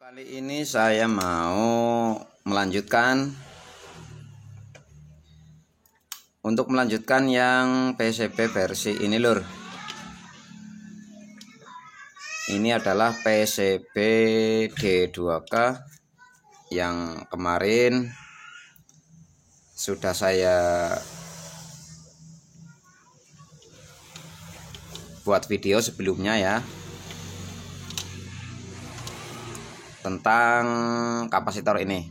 Kali ini saya mau melanjutkan yang PCB versi ini lur. Ini adalah PCB D2K yang kemarin sudah saya buat video sebelumnya ya, tentang kapasitor ini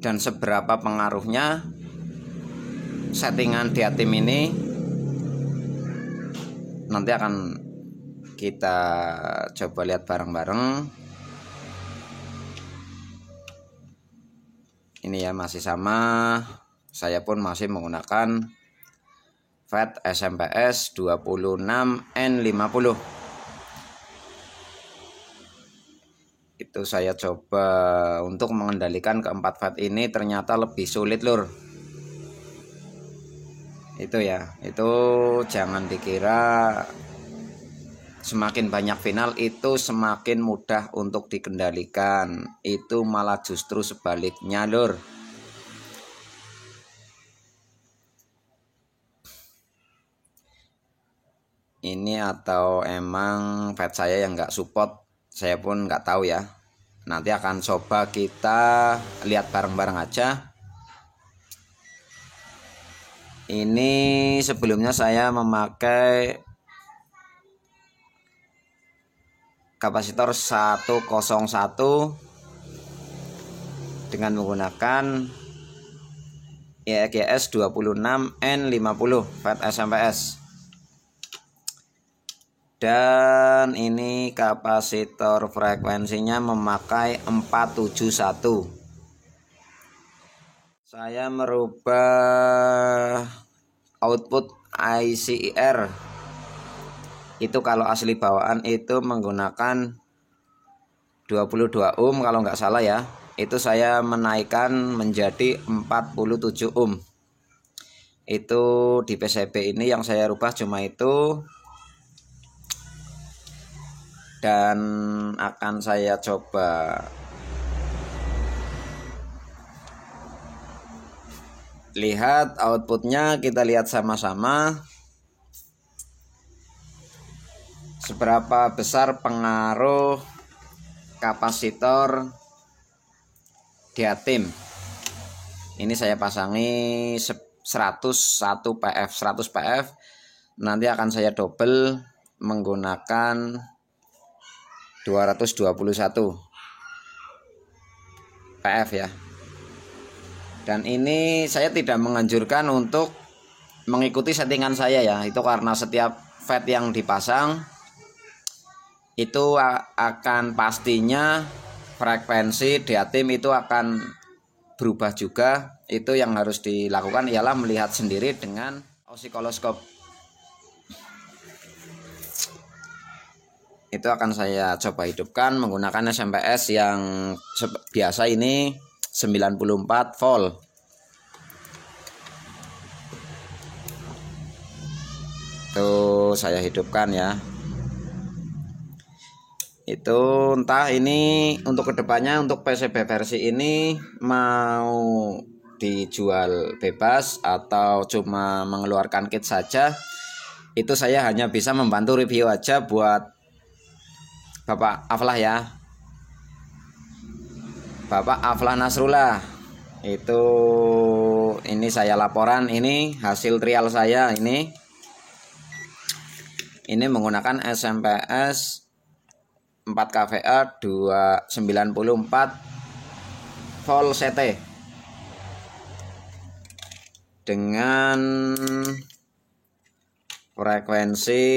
dan seberapa pengaruhnya settingan diatim ini. Nanti akan kita coba lihat bareng-bareng. Ini ya masih sama, saya pun masih menggunakan FET SMP-S 26N50. Itu saya coba untuk mengendalikan keempat FET ini, ternyata lebih sulit lur. Itu ya, itu jangan dikira semakin banyak final itu semakin mudah untuk dikendalikan. Itu malah justru sebaliknya lur. Ini atau emang FET saya yang nggak support, saya pun nggak tahu ya. Nanti akan coba kita lihat bareng-bareng aja. Ini sebelumnya saya memakai kapasitor 101 dengan menggunakan EGS 26N50 FET SMP-S. Dan ini kapasitor frekuensinya memakai 471. Saya merubah output ICIR. Itu kalau asli bawaan itu menggunakan 22 ohm kalau nggak salah ya. Itu saya menaikkan menjadi 47 ohm. Itu di PCB ini yang saya rubah cuma itu. Dan akan saya coba lihat outputnya, kita lihat sama-sama seberapa besar pengaruh kapasitor diatim. Ini saya pasangi 101 PF, 100 PF. Nanti akan saya double menggunakan 221 PF ya. Dan ini saya tidak menganjurkan untuk mengikuti settingan saya ya. Itu karena setiap FET yang dipasang itu akan pastinya frekuensi diatim itu akan berubah juga. Itu yang harus dilakukan ialah melihat sendiri dengan osikoloskop. Itu akan saya coba hidupkan menggunakan SMP-S yang biasa ini 94 volt. Tuh saya hidupkan ya. Itu entah ini untuk kedepannya untuk PCB versi ini mau dijual bebas atau cuma mengeluarkan kit saja. Itu saya hanya bisa membantu review aja buat Bapak Aflah ya, Bapak Aflah Nasrullah. Itu ini saya laporan, ini hasil trial saya ini menggunakan SMP-S 4 kVA 294 volt CT dengan frekuensi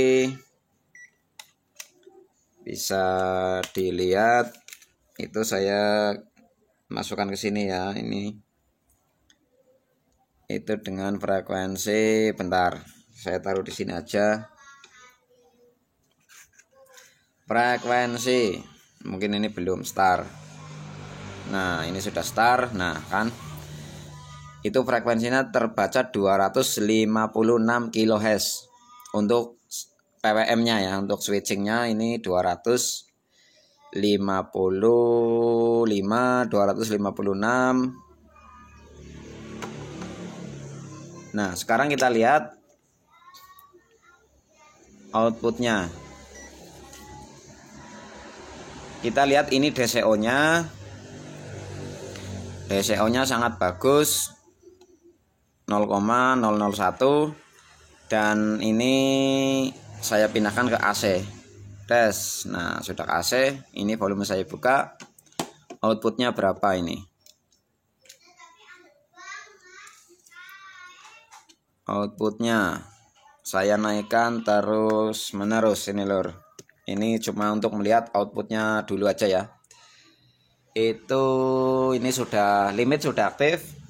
bisa dilihat. Itu saya masukkan ke sini ya. Ini itu dengan frekuensi, bentar saya taruh di sini aja. Frekuensi mungkin ini belum start. Nah ini sudah start. Nah kan itu frekuensinya terbaca 256 kHz untuk PWM nya ya. Untuk switchingnya ini 200 256. Nah, sekarang kita lihat outputnya. Kita lihat ini DCO-nya. DCO-nya sangat bagus, 0,001. Dan ini saya pindahkan ke AC. Tes. Nah, sudah ke AC. Ini volume saya buka. Outputnya berapa ini? Outputnya saya naikkan terus menerus ini lur. Ini cuma untuk melihat outputnya dulu aja ya. Ini sudah limit, sudah aktif.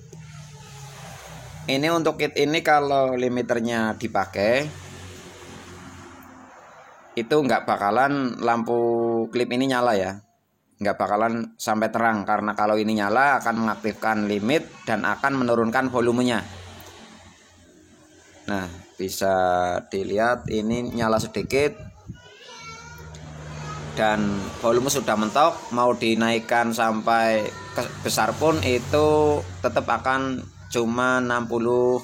Ini untuk kit ini kalau limiternya dipakai itu nggak bakalan lampu klip ini nyala ya, nggak bakalan sampai terang, karena kalau ini nyala akan mengaktifkan limit dan akan menurunkan volumenya. Nah, bisa dilihat ini nyala sedikit dan volume sudah mentok. Mau dinaikkan sampai besar pun itu tetap akan cuma 62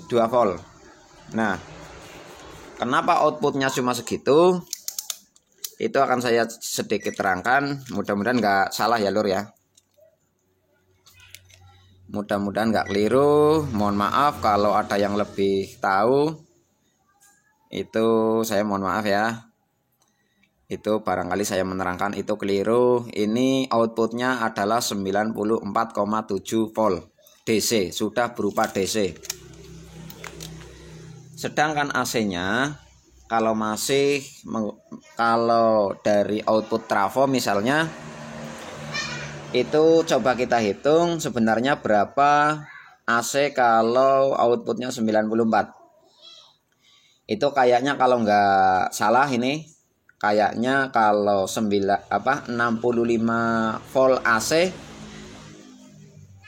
volt. Nah, kenapa outputnya cuma segitu? Itu akan saya sedikit terangkan. Mudah-mudahan nggak salah ya lur ya. Mudah-mudahan nggak keliru. Mohon maaf kalau ada yang lebih tahu. Itu saya mohon maaf ya. Itu barangkali saya menerangkan itu keliru. Ini outputnya adalah 94,7 volt DC. Sudah berupa DC. Sedangkan AC-nya kalau dari output trafo misalnya, itu coba kita hitung sebenarnya berapa AC kalau outputnya 94. Itu kayaknya kalau nggak salah ini kayaknya kalau 65 volt AC.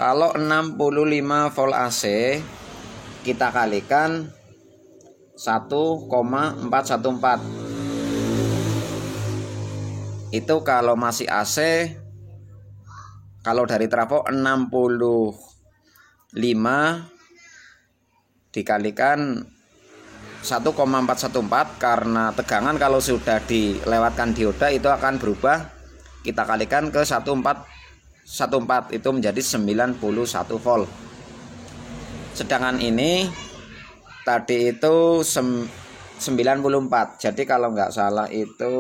Kalau 65 volt AC kita kalikan 1,414. Itu kalau masih AC. Kalau dari trafo 65 dikalikan 1,414, karena tegangan kalau sudah dilewatkan dioda itu akan berubah. Kita kalikan ke 1414 itu menjadi 91 volt. Sedangkan ini tadi itu 94. Jadi kalau nggak salah itu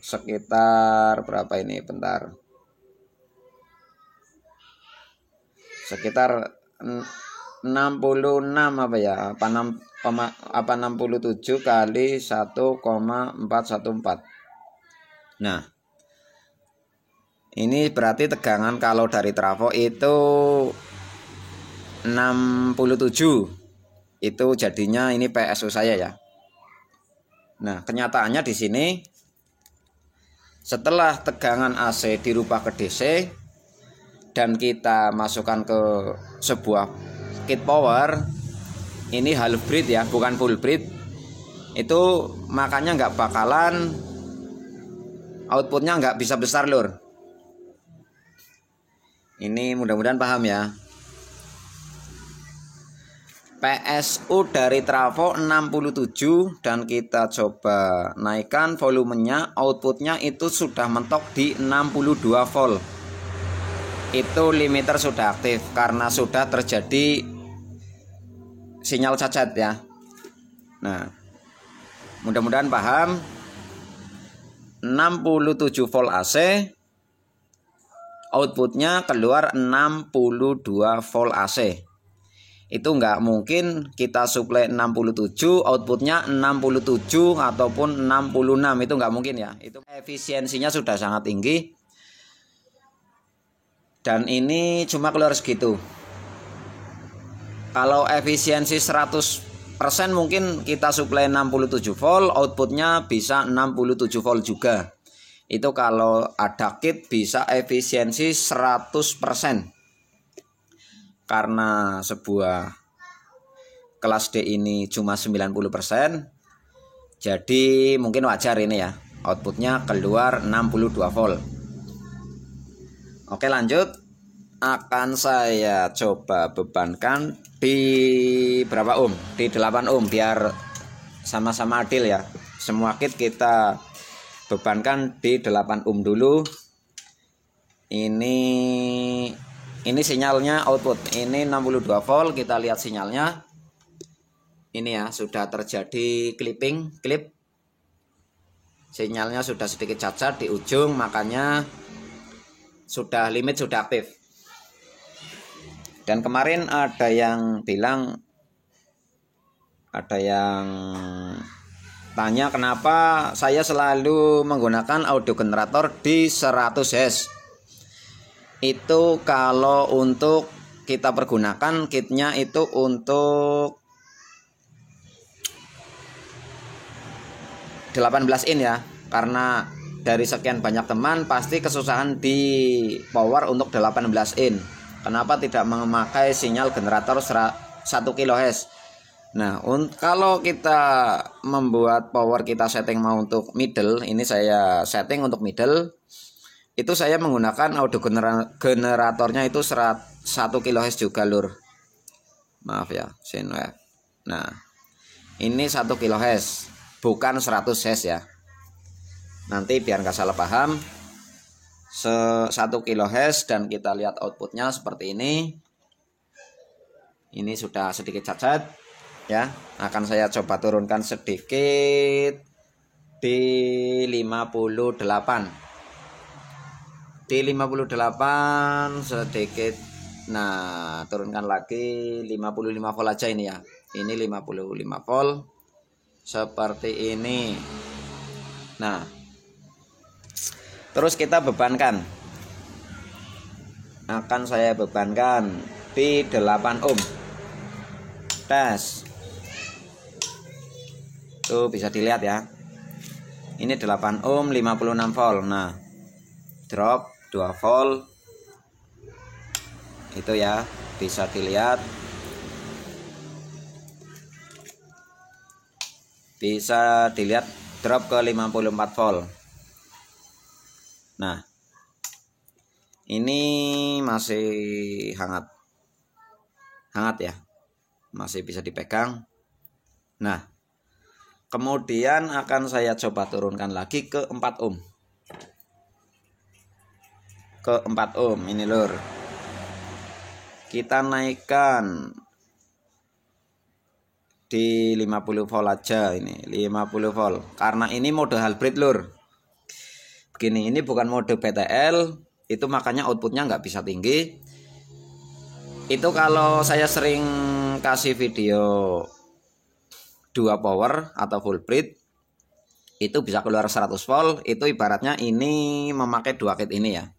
sekitar berapa ini? Bentar. Sekitar 66 apa ya? Apa 67 kali 1,414. Nah, ini berarti tegangan kalau dari trafo itu 67. Itu jadinya ini PSU saya ya. Nah, kenyataannya di sini setelah tegangan AC dirubah ke DC dan kita masukkan ke sebuah kit power, ini half bridge ya, bukan full bridge, itu makanya nggak bakalan outputnya nggak bisa besar lur. Ini mudah-mudahan paham ya. PSU dari trafo 67 dan kita coba naikkan volumenya, outputnya itu sudah mentok di 62 volt. Itu limiter sudah aktif karena sudah terjadi sinyal cacat ya. Nah, mudah-mudahan paham. 67 volt AC, outputnya keluar 62 volt AC. Itu nggak mungkin kita suplai 67 outputnya 67 ataupun 66, itu nggak mungkin ya. Itu efisiensinya sudah sangat tinggi. Dan ini cuma keluar segitu. Kalau efisiensi 100% mungkin kita suplai 67 volt, outputnya bisa 67 volt juga. Itu kalau ada kit bisa efisiensi 100%. Karena sebuah kelas D ini cuma 90%. Jadi mungkin wajar ini ya. outputnya keluar 62 volt. Oke, lanjut. Akan saya coba bebankan di berapa ohm? Di 8 ohm biar sama-sama adil ya. Semua kit kita bebankan di 8 ohm dulu. Ini sinyalnya output. Ini 62 volt, kita lihat sinyalnya. Ini ya, sudah terjadi klip. Sinyalnya sudah sedikit cacat di ujung, makanya limit sudah aktif. Dan kemarin ada yang tanya kenapa saya selalu menggunakan audio generator di 100 Hz. Itu kalau untuk kita pergunakan kitnya itu untuk 18 in ya. Karena dari sekian banyak teman pasti kesusahan di power untuk 18 in. Kenapa tidak memakai sinyal generator 1 kHz? Nah, kalau kita membuat power kita setting mau untuk middle, ini saya setting untuk middle. Itu saya menggunakan audio generatornya itu 1 kHz juga lur. Maaf ya, Sinwave. Nah, ini 1 kHz, bukan 100 Hz ya. Nanti biar nggak salah paham, 1 kHz dan kita lihat outputnya seperti ini. Ini sudah sedikit cacat ya. Akan saya coba turunkan sedikit di 58. Di 58 sedikit. Nah, turunkan lagi 55 volt aja ini ya. Ini 55 volt seperti ini. Nah, terus kita bebankan. Akan saya bebankan di 8 ohm. Tes. Tuh bisa dilihat ya. Ini 8 ohm 56 volt. Nah, drop 2 volt itu ya, bisa dilihat, drop ke 54 volt. Nah, ini masih hangat ya, masih bisa dipegang. Nah, kemudian akan saya coba turunkan lagi ke 4 ohm. Ke 4 ohm ini lur, kita naikkan di 50 volt aja. Ini 50 volt karena ini mode hybrid lur. Begini, ini bukan mode PTL, itu makanya outputnya nggak bisa tinggi. Itu kalau saya sering kasih video 2 power atau full bridge itu bisa keluar 100 volt. Itu ibaratnya ini memakai 2 kit ini ya.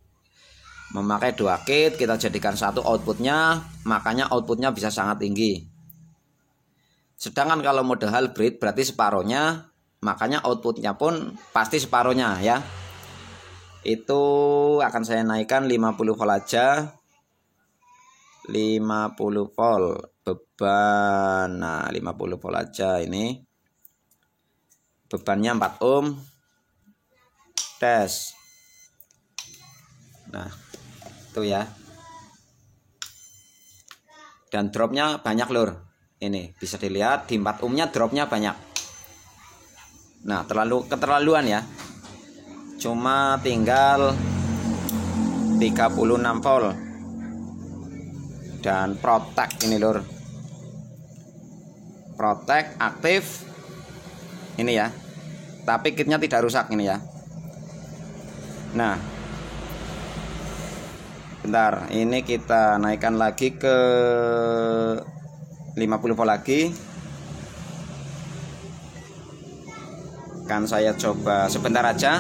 Memakai 2 kit, kita jadikan satu outputnya, makanya outputnya bisa sangat tinggi. Sedangkan kalau mode hybrid berarti separohnya, makanya outputnya pun pasti separohnya ya. Itu akan saya naikkan 50 volt aja. 50 volt beban. Nah, 50 volt aja ini. Bebannya 4 ohm. Tes. Nah, itu ya. Dan dropnya banyak lur. Ini bisa dilihat di 4 ohmnya dropnya banyak. Nah, keterlaluan ya. Cuma tinggal 36 volt. Dan protect ini lur. Protect aktif. Ini ya. Tapi kitnya tidak rusak ini ya. Nah, bentar, ini kita naikkan lagi ke 50 volt lagi. Kan saya coba sebentar aja.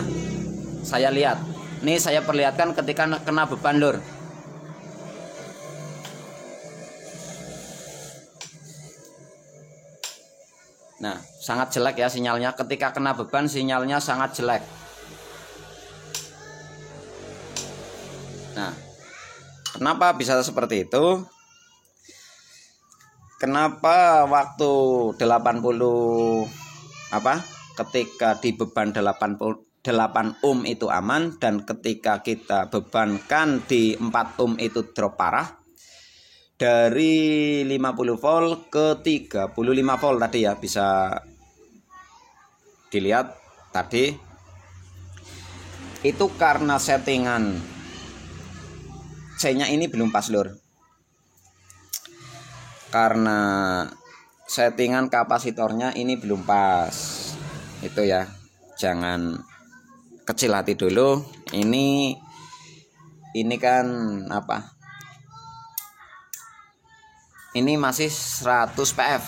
Saya lihat. Nih saya perlihatkan ketika kena beban lur. Nah, sangat jelek ya sinyalnya. Ketika kena beban sinyalnya sangat jelek. Nah, kenapa bisa seperti itu? Kenapa waktu 80 ketika di beban 80 8 ohm itu aman, dan ketika kita bebankan di 4 ohm itu drop parah. Dari 50 volt ke 35 volt tadi ya, bisa dilihat tadi. Itu karena settingan C-nya ini belum pas lur. Karena settingan kapasitornya ini belum pas. Itu ya. Jangan kecil hati dulu. Ini kan apa? Ini masih 100 PF.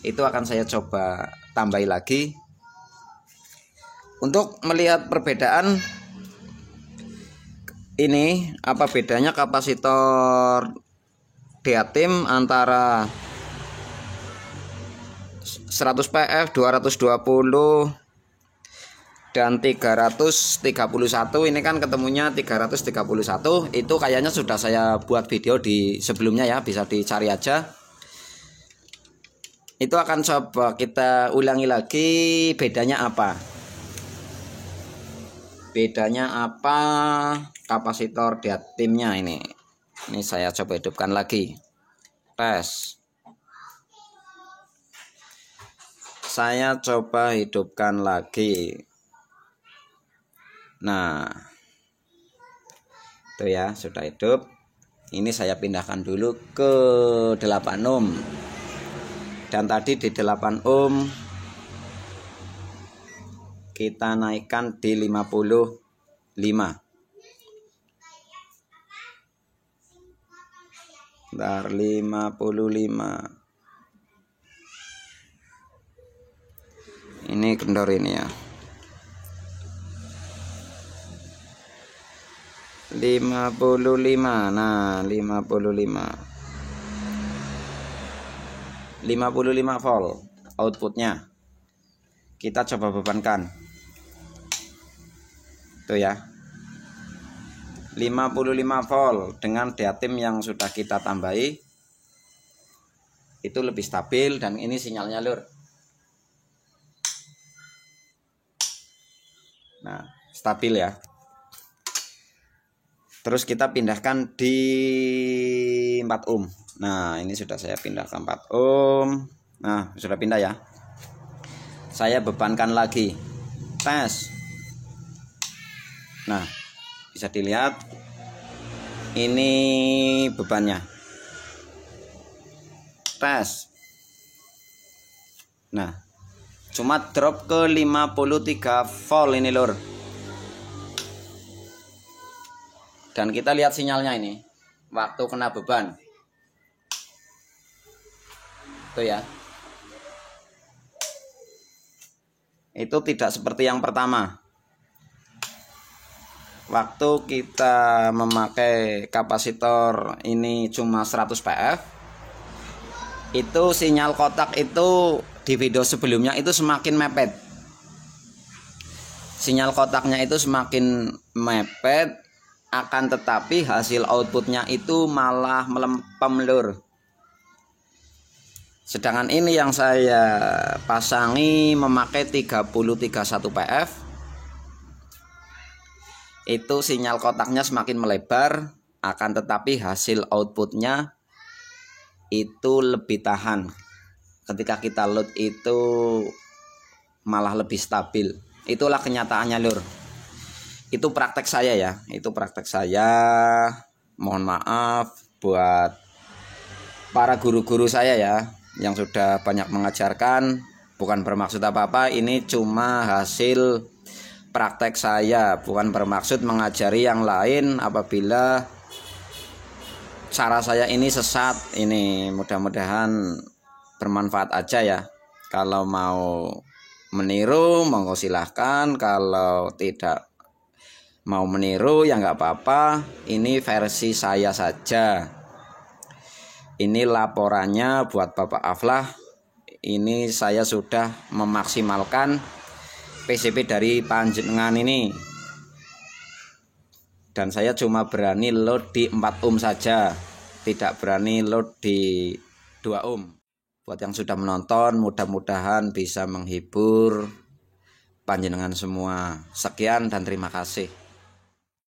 Itu akan saya coba tambahi lagi. Untuk melihat perbedaan ini, apa bedanya kapasitor Deatim antara 100 PF, 220 dan 331. Ini kan ketemunya 331. Itu kayaknya sudah saya buat video di sebelumnya ya, bisa dicari aja. Itu akan coba kita ulangi lagi, bedanya apa? Bedanya apa kapasitor Deatimnya ini? Ini saya coba hidupkan lagi. Tes. Saya coba hidupkan lagi. Nah, itu ya, sudah hidup. Ini saya pindahkan dulu ke 8 ohm. Dan tadi di 8 ohm kita naikkan di 55. Bentar, 55. Ini kendor ini ya. 55. Nah, 55 volt outputnya. Kita coba bebankan. Tuh ya. 55 volt dengan Deatim yang sudah kita tambahi. Itu lebih stabil, dan ini sinyalnya lur. Nah, stabil ya. Terus kita pindahkan di 4 ohm. Nah, ini sudah saya pindahkan 4 ohm. Nah, sudah pindah ya. Saya bebankan lagi. Tes. Nah, bisa dilihat. Ini bebannya. Tes. Nah, cuma drop ke 53 volt ini lur. Dan kita lihat sinyalnya ini waktu kena beban. Tuh ya. Itu tidak seperti yang pertama. Waktu kita memakai kapasitor ini cuma 100 PF, itu sinyal kotak itu di video sebelumnya itu semakin mepet. Sinyal kotaknya itu semakin mepet, akan tetapi hasil outputnya itu malah melempem lur. Sedangkan ini yang saya pasangi memakai 3031 PF, itu sinyal kotaknya semakin melebar, akan tetapi hasil outputnya itu lebih tahan. Ketika kita load itu malah lebih stabil. Itulah kenyataannya lur. Itu praktek saya ya, itu praktek saya. Mohon maaf buat para guru-guru saya ya, yang sudah banyak mengajarkan. Bukan bermaksud apa-apa, ini cuma hasil praktek saya, bukan bermaksud mengajari yang lain apabila cara saya ini sesat. Ini mudah-mudahan bermanfaat aja ya. Kalau mau meniru monggo silahkan, kalau tidak mau meniru ya nggak apa-apa. Ini versi saya saja. Ini laporannya buat Bapak Aflah. Ini saya sudah memaksimalkan PCB dari panjenengan ini. Dan saya cuma berani load di 4 ohm saja, tidak berani load di 2 ohm. Buat yang sudah menonton, mudah-mudahan bisa menghibur panjenengan semua. Sekian dan terima kasih.